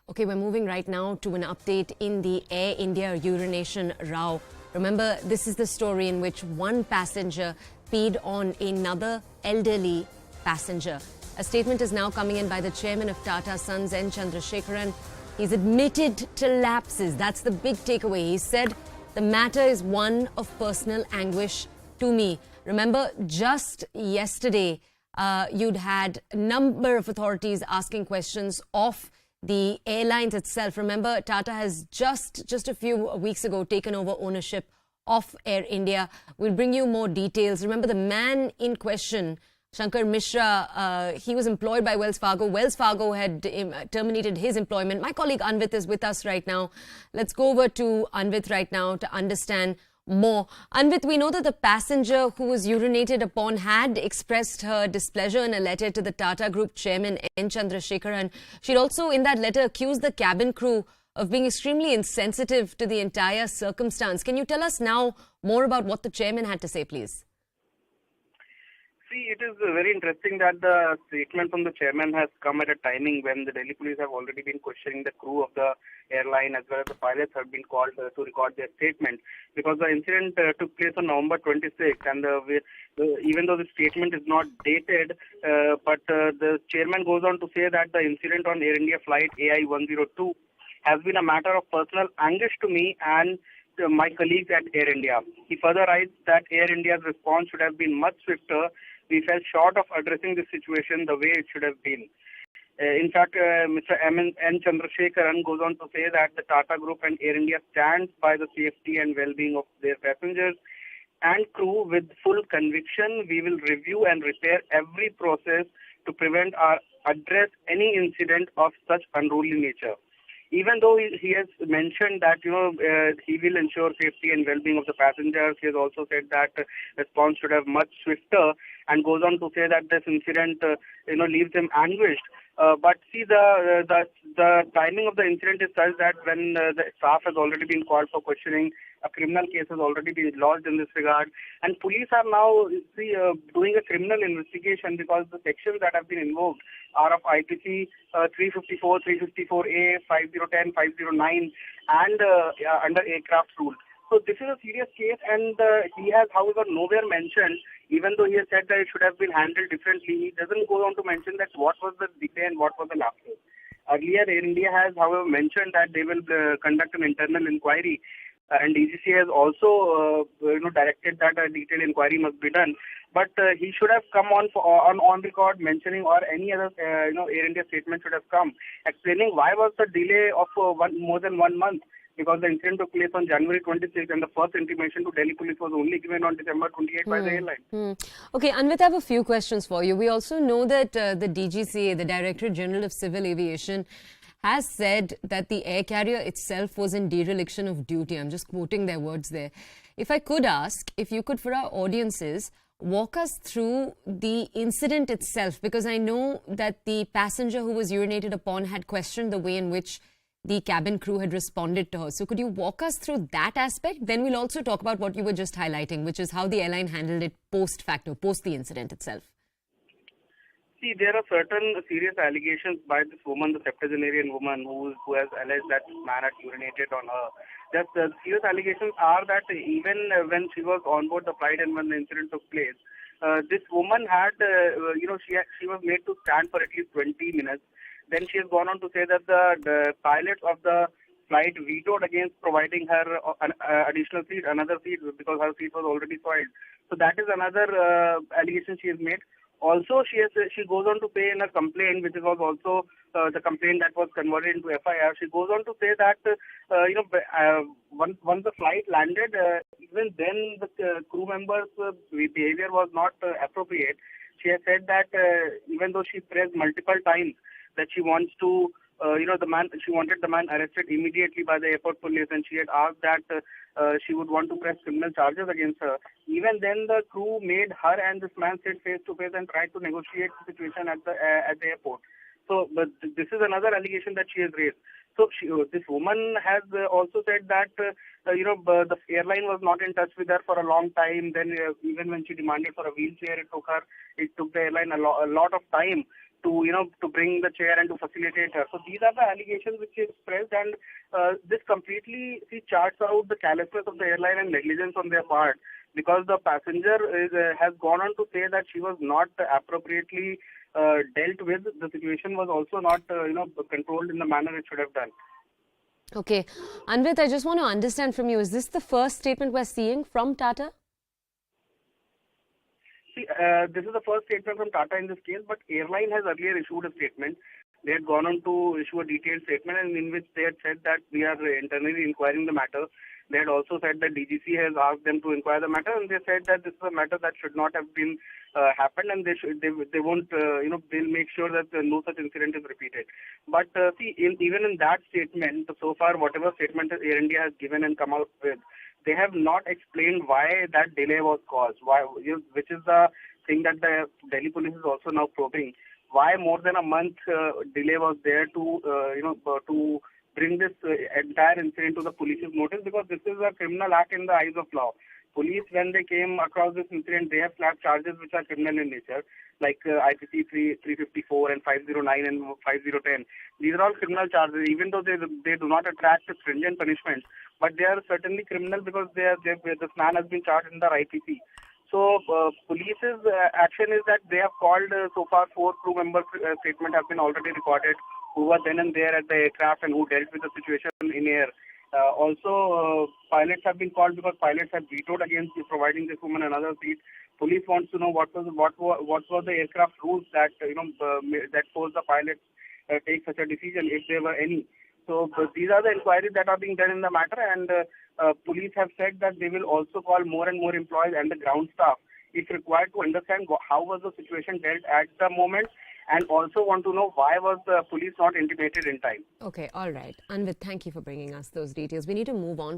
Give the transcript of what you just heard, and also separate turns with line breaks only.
Okay, we're moving right now to an update in the Air India urination row. Remember, this is the story in which one passenger peed on another elderly passenger. A statement is now coming in by the chairman of Tata Sons, Chandrasekaran. He's admitted to lapses. That's the big takeaway. He said, the matter is one of personal anguish to me. Remember, just yesterday, you'd had a number of authorities asking questions of the airlines itself. Remember, Tata has just a few weeks ago taken over ownership of Air India. We'll bring you more details. Remember, the man in question, Shankar Mishra, he was employed by Wells Fargo. Wells Fargo had terminated his employment. My colleague Anvit is with us right now. Let's go over to Anvit right now to understand more. Anvit, we know that the passenger who was urinated upon had expressed her displeasure in a letter to the Tata Group chairman N. Chandrasekaran. She'd also in that letter accused the cabin crew of being extremely insensitive to the entire circumstance. Can you tell us now more about what the chairman had to say, please?
See, it is very interesting that the statement from the chairman has come at a timing when the Delhi police have already been questioning the crew of the airline as well as the pilots have been called to record their statement, because the incident took place on November 26th, and even though the statement is not dated, but the chairman goes on to say that the incident on Air India flight AI 102 has been a matter of personal anguish to me and my colleagues at Air India. He further writes that Air India's response should have been much swifter. We fell short of addressing the situation the way it should have been. In fact, Mr. N. Chandrasekaran goes on to say that the Tata Group and Air India stands by the safety and well-being of their passengers and crew with full conviction. We will review and repair every process to prevent or address any incident of such unruly nature. Even though he has mentioned that, he will ensure safety and well-being of the passengers, he has also said that response should have much swifter, and goes on to say that this incident, leaves him anguished. But see, the timing of the incident is such that when the staff has already been called for questioning, a criminal case has already been lodged in this regard, and police are now doing a criminal investigation because the sections that have been invoked are of IPC 354, 354A, 5010, 509, and under aircraft rule. So this is a serious case, and he has, however, nowhere mentioned, even though he has said that it should have been handled differently, he doesn't go on to mention that what was the delay and what was the lapses. Earlier, Air India has, however, mentioned that they will conduct an internal inquiry, and DGC has also, directed that a detailed inquiry must be done. But he should have come on record mentioning, or any other, Air India statement should have come explaining why was the delay of more than 1 month. Because the incident took place on January 26th, and the first intimation to Delhi police was only given on December 28th by the airline.
Okay, Anvit, I have a few questions for you. We also know that the DGCA, the Directorate General of Civil Aviation, has said that the air carrier itself was in dereliction of duty. I'm just quoting their words there. If I could ask, if you could, for our audiences, walk us through the incident itself, because I know that the passenger who was urinated upon had questioned the way in which the cabin crew had responded to her. So could you walk us through that aspect? Then we'll also talk about what you were just highlighting, which is how the airline handled it post facto, post the incident itself.
See, there are certain serious allegations by this woman, the septuagenarian woman who has alleged that this man had urinated on her. The serious allegations are that even when she was on board the flight and when the incident took place, this woman had, she was made to stand for at least 20 minutes. Then she has gone on to say that the pilots of the flight vetoed against providing her an additional seat, another seat, because her seat was already soiled. So that is another allegation she has made. Also, she goes on to say in a complaint, which was also the complaint that was converted into FIR. She goes on to say that once the flight landed, even then the crew members' behavior was not appropriate. She has said that even though she pressed multiple times that she wants to, she wanted the man arrested immediately by the airport police, and she had asked that she would want to press criminal charges against her. Even then, the crew made her and this man sit face to face and tried to negotiate the situation at the airport. So, but this is another allegation that she has raised. So, this woman has also said that the airline was not in touch with her for a long time. Then, even when she demanded for a wheelchair, it took the airline a lot of time to bring the chair and to facilitate her. So these are the allegations which is pressed, and this completely charts out the callousness of the airline and negligence on their part, because the passenger has gone on to say that she was not appropriately dealt with. The situation was also not controlled in the manner it should have done.
Okay. Anvit, I just want to understand from you, is this the first statement we're seeing from Tata?
See, this is the first statement from Tata in this case, but airline has earlier issued a statement. They had gone on to issue a detailed statement, and in which they had said that we are internally inquiring the matter. They had also said that DGC has asked them to inquire the matter, and they said that this is a matter that should not have been happened, and they won't they'll make sure that no such incident is repeated. But see, even in that statement, so far whatever statement Air India has given and come out with, they have not explained why that delay was caused. Why, which is the thing that the Delhi police is also now probing. Why more than a month delay was there to bring this entire incident to the police's notice, because this is a criminal act in the eyes of law. Police, when they came across this incident, they have slapped charges which are criminal in nature, like IPC 354 and 509 and 5010. These are all criminal charges, even though they do not attract stringent punishments, but they are certainly criminal because this man has been charged in the IPC. So police's action is that they have called so far 4 crew members' statement have been already recorded, who were then and there at the aircraft and who dealt with the situation in air. Pilots have been called because pilots have vetoed against providing this woman another seat. Police wants to know what was the aircraft rules that that forced the pilots take such a decision, if there were any. So these are the inquiries that are being done in the matter, and police have said that they will also call more and more employees and the ground staff, if required, to understand how was the situation dealt at the moment, and also want to know why was the police not intimated in time.
Okay, all right. Anvit, thank you for bringing us those details. We need to move on.